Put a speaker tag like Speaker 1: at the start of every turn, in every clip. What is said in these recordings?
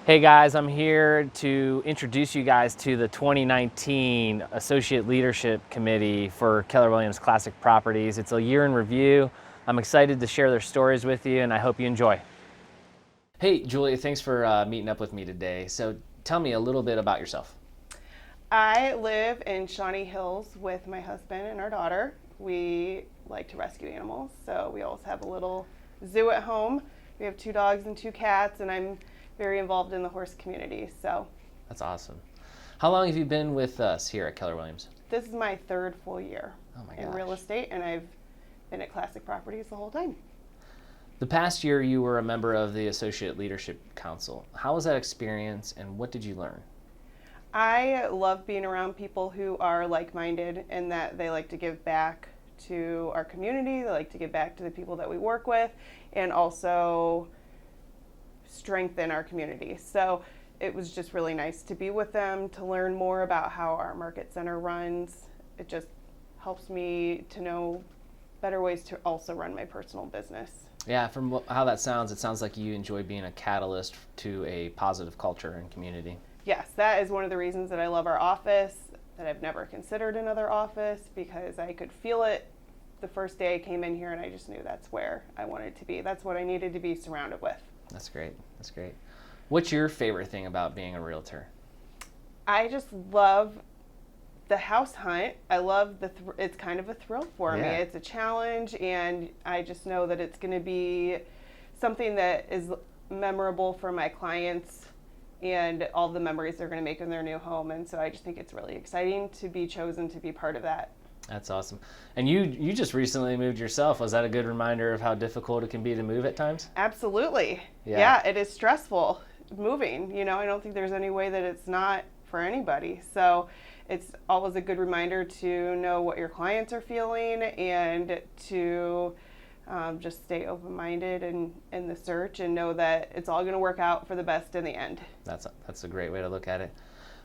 Speaker 1: Hey guys, I'm here to introduce you guys to the 2019 Associate Leadership Committee for Keller Williams Classic Properties. It's a year in review. I'm excited to share their stories with you, and I hope you enjoy. Hey Julia, thanks for meeting up with me today. So tell me a little bit about yourself.
Speaker 2: I live in Shawnee Hills with my husband and our daughter. We like to rescue animals, so we also have a little zoo at home. We have 2 dogs and 2 cats, and I'm very involved in the horse community. So
Speaker 1: That's awesome. How long have you been with us here at Keller Williams?
Speaker 2: this is my 3rd full year in real
Speaker 1: gosh.
Speaker 2: estate, and I've been at Classic Properties the whole time.
Speaker 1: The past year you were a member of the Associate Leadership Council. How was that experience and what did you learn?
Speaker 2: I love being around people who are like-minded and that they like to give back to our community. They like to give back to the people that we work with, and also strengthen our community. So it was just really nice to be with them, to learn more about how our market center runs. It just helps me to know better ways to also run my personal business.
Speaker 1: Yeah, from how that sounds, it sounds like you enjoy being a catalyst to a positive culture and community.
Speaker 2: Yes, that is one of the reasons that I love our office, that I've never considered another office, because I could feel it the first day I came in here, and I just knew that's where I wanted to be. That's what I needed to be surrounded with.
Speaker 1: That's great. That's great. What's your favorite thing about being a realtor?
Speaker 2: I just love the house hunt. I love it's kind of a thrill for me.
Speaker 1: Yeah.
Speaker 2: It's a challenge, and I just know that it's going to be something that is memorable for my clients and all the memories they're going to make in their new home. And so I just think it's really exciting to be chosen to be part of that.
Speaker 1: That's awesome. And you just recently moved yourself. Was that a good reminder of how difficult it can be to move at times?
Speaker 2: Absolutely.
Speaker 1: Yeah.
Speaker 2: Yeah, it is stressful moving. You know, I don't think there's any way that it's not for anybody. So it's always a good reminder to know what your clients are feeling, and to just stay open-minded in the search, and know that it's all going to work out for the best in the end.
Speaker 1: That's a great way to look at it.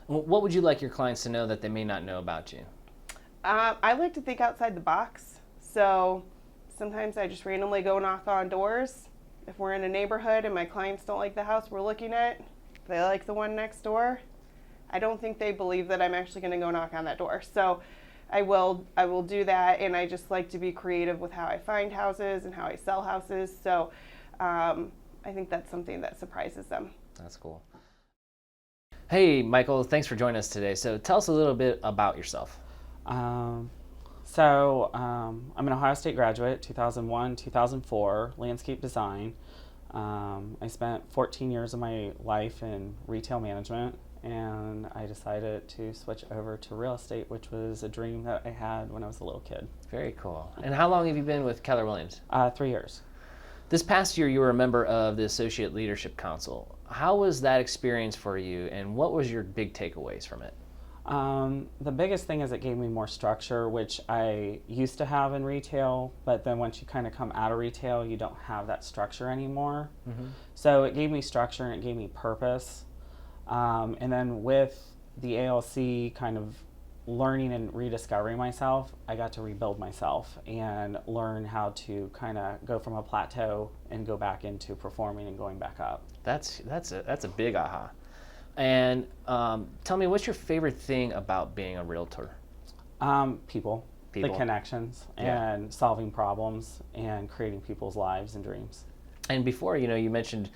Speaker 1: What would you like your clients to know that they may not know about you?
Speaker 2: I like to think outside the box. So sometimes I just randomly go knock on doors. If we're in a neighborhood and my clients don't like the house we're looking at, they like the one next door, I don't think they believe that I'm actually going to go knock on that door. So I will do that, and I just like to be creative with how I find houses and how I sell houses. So I think that's something that surprises them.
Speaker 1: That's cool. Hey, Michael, thanks for joining us today. So tell us a little bit about yourself.
Speaker 3: I'm an Ohio State graduate, 2001, 2004, landscape design. I spent 14 years of my life in retail management, and I decided to switch over to real estate, which was a dream that I had when I was a little kid.
Speaker 1: Very cool. And how long have you been with Keller Williams?
Speaker 3: 3 years.
Speaker 1: This past year, you were a member of the Associate Leadership Council. How was that experience for you, and what was your big takeaways from it?
Speaker 3: The biggest thing is it gave me more structure, which I used to have in retail, but then once you kind of come out of retail, you don't have that structure anymore. Mm-hmm. So it gave me structure and it gave me purpose. And then with the ALC kind of learning and rediscovering myself, I got to rebuild myself and learn how to kind of go from a plateau and go back into performing and going back up.
Speaker 1: That's a big aha. And tell me, what's your favorite thing about being a realtor?
Speaker 3: People,
Speaker 1: People.
Speaker 3: the connections,
Speaker 1: Yeah.
Speaker 3: and solving problems and creating people's lives and dreams.
Speaker 1: And before, you mentioned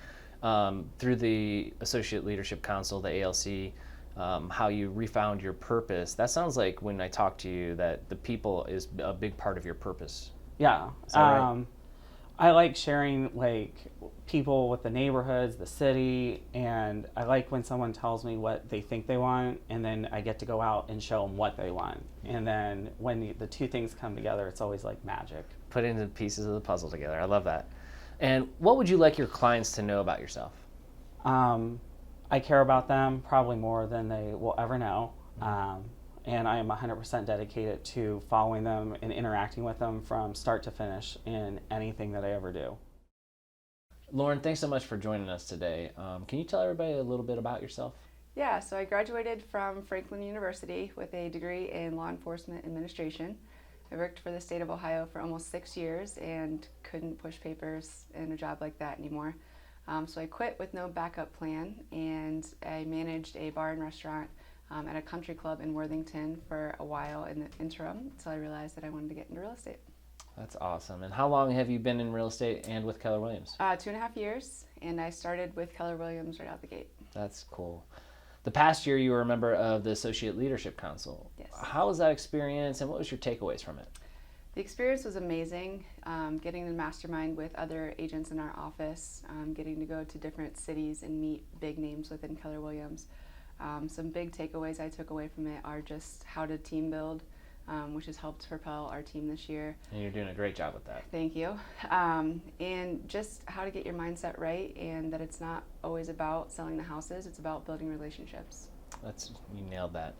Speaker 1: through the Associate Leadership Council, the ALC, how you refound your purpose. That sounds like, when I talk to you, that the people is a big part of your purpose.
Speaker 3: Yeah.
Speaker 1: Is that right?
Speaker 3: I like sharing people with the neighborhoods, the city, and I like when someone tells me what they think they want, and then I get to go out and show them what they want. And then when the 2 things come together, it's always like magic.
Speaker 1: Putting the pieces of the puzzle together. I love that. And what would you like your clients to know about yourself?
Speaker 3: I care about them probably more than they will ever know. And I am 100% dedicated to following them and interacting with them from start to finish in anything that I ever do.
Speaker 1: Lauren, thanks so much for joining us today. Can you tell everybody a little bit about yourself?
Speaker 4: Yeah, so I graduated from Franklin University with a degree in law enforcement administration. I worked for the state of Ohio for almost 6 years and couldn't push papers in a job like that anymore. So I quit with no backup plan, and I managed a bar and restaurant at a country club in Worthington for a while in the interim until I realized that I wanted to get into real estate.
Speaker 1: That's awesome. And how long have you been in real estate and with Keller Williams?
Speaker 4: 2.5 years, and I started with Keller Williams right out the gate.
Speaker 1: That's cool. The past year you were a member of the Associate Leadership Council.
Speaker 4: Yes.
Speaker 1: How was that experience and what was your takeaways from it?
Speaker 4: The experience was amazing, getting to mastermind with other agents in our office, getting to go to different cities and meet big names within Keller Williams. Some big takeaways I took away from it are just how to team build, which has helped propel our team this year.
Speaker 1: And you're doing a great job with that.
Speaker 4: Thank you. And just how to get your mindset right, and that it's not always about selling the houses, it's about building relationships.
Speaker 1: You nailed that.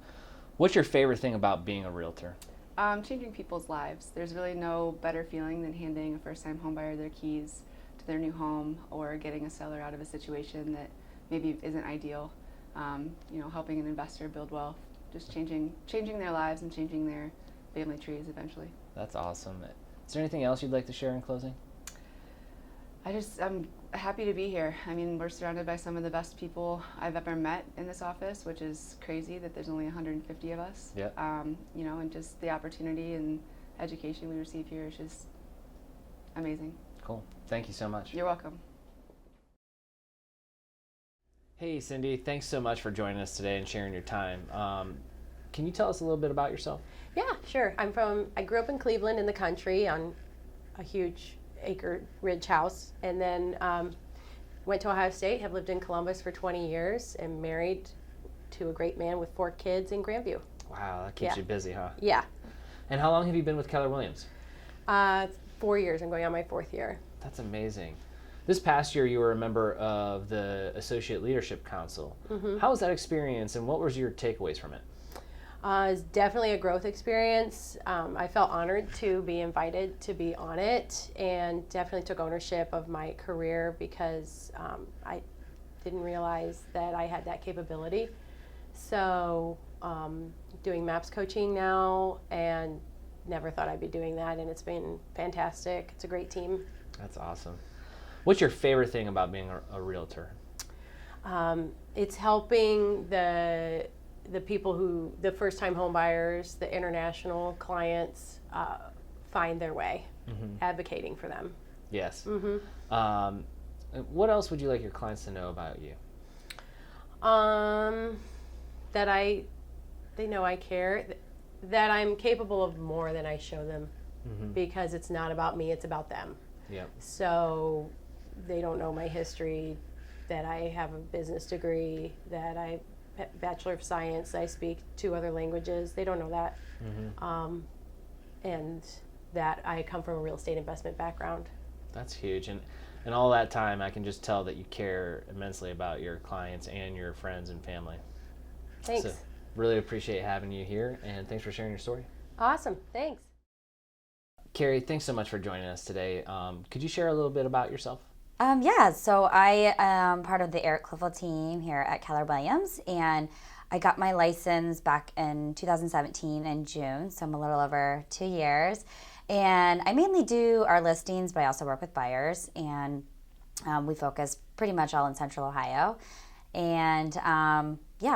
Speaker 1: What's your favorite thing about being a realtor?
Speaker 4: Changing people's lives. There's really no better feeling than handing a first-time homebuyer their keys to their new home, or getting a seller out of a situation that maybe isn't ideal. Helping an investor build wealth, just changing their lives and changing their family trees eventually.
Speaker 1: That's awesome. Is there anything else you'd like to share in closing?
Speaker 4: I'm happy to be here. I mean, we're surrounded by some of the best people I've ever met in this office, which is crazy that there's only 150 of us.
Speaker 1: Yeah.
Speaker 4: And just the opportunity and education we receive here is just amazing.
Speaker 1: Cool. Thank you so much.
Speaker 4: You're welcome.
Speaker 1: Hey, Cindy. Thanks so much for joining us today and sharing your time. Can you tell us a little bit about yourself?
Speaker 5: Yeah, sure. I grew up in Cleveland in the country on a huge acre ridge house, and then went to Ohio State, have lived in Columbus for 20 years, and married to a great man with 4 kids in Grandview.
Speaker 1: Wow, that keeps you busy, huh?
Speaker 5: Yeah.
Speaker 1: And how long have you been with Keller Williams?
Speaker 5: 4 years. I'm going on my 4th year.
Speaker 1: That's amazing. This past year, you were a member of the Associate Leadership Council. Mm-hmm. How was that experience, and what was your takeaways from it?
Speaker 5: It's definitely a growth experience. I felt honored to be invited to be on it, and definitely took ownership of my career because I didn't realize that I had that capability. So doing MAPS coaching now, and never thought I'd be doing that, and it's been fantastic. It's a great team.
Speaker 1: That's awesome. What's your favorite thing about being a realtor?
Speaker 5: It's helping the people the first-time home buyers, the international clients, find their way, advocating for them.
Speaker 1: Yes. What else would you like your clients to know about you?
Speaker 5: That they know I care, that I'm capable of more than I show them, because it's not about me, it's about them.
Speaker 1: Yep.
Speaker 5: So they don't know my history, that I have a business degree, that I Bachelor of Science, I speak 2 other languages. They don't know that. And that I come from a real estate investment background.
Speaker 1: That's huge. And all that time, I can just tell that you care immensely about your clients and your friends and family.
Speaker 5: Thanks.
Speaker 1: So really appreciate having you here, and thanks for sharing your story.
Speaker 5: Awesome. Thanks.
Speaker 1: Carrie, thanks so much for joining us today. Could you share a little bit about yourself?
Speaker 6: So I am part of the Eric Cliffel team here at Keller Williams, and I got my license back in 2017 in June, so I'm a little over 2 years. And I mainly do our listings, but I also work with buyers, and we focus pretty much all in Central Ohio. And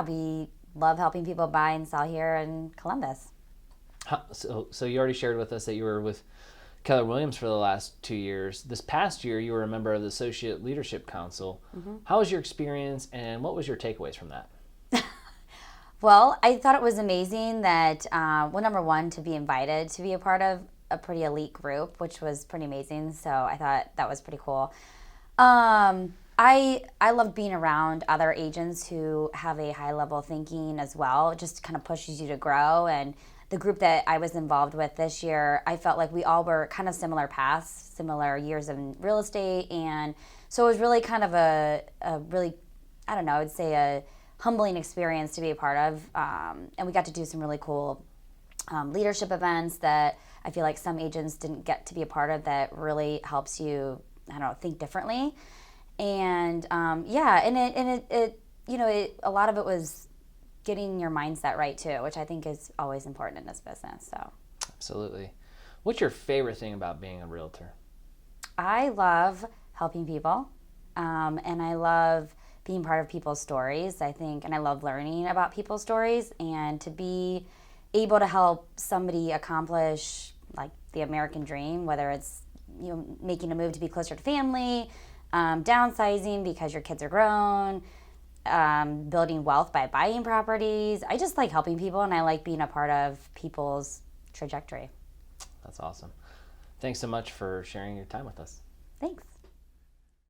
Speaker 6: we love helping people buy and sell here in Columbus.
Speaker 1: So you already shared with us that you were with Keller Williams for the last 2 years. This past year, you were a member of the Associate Leadership Council. How was your experience, and what was your takeaways from that?
Speaker 6: Well, I thought it was amazing that, number one, to be invited to be a part of a pretty elite group, which was pretty amazing. So I thought that was pretty cool. I love being around other agents who have a high level thinking as well. It just kind of pushes you to grow. And the group that I was involved with this year, I felt like we all were kind of similar paths, similar years in real estate. And so it was really kind of a really, I don't know, I would say a humbling experience to be a part of. And we got to do some really cool leadership events that I feel like some agents didn't get to be a part of, that really helps you, I don't know, think differently. And a lot of it was getting your mindset right too, which I think is always important in this business. So,
Speaker 1: Absolutely. What's your favorite thing about being a realtor?
Speaker 6: I love helping people And I love being part of people's stories, I think, and I love learning about people's stories, and to be able to help somebody accomplish like the American dream, whether it's making a move to be closer to family, downsizing because your kids are grown, building wealth by buying properties. I just like helping people, and I like being a part of people's trajectory.
Speaker 1: That's awesome. Thanks so much for sharing your time with us.
Speaker 6: Thanks.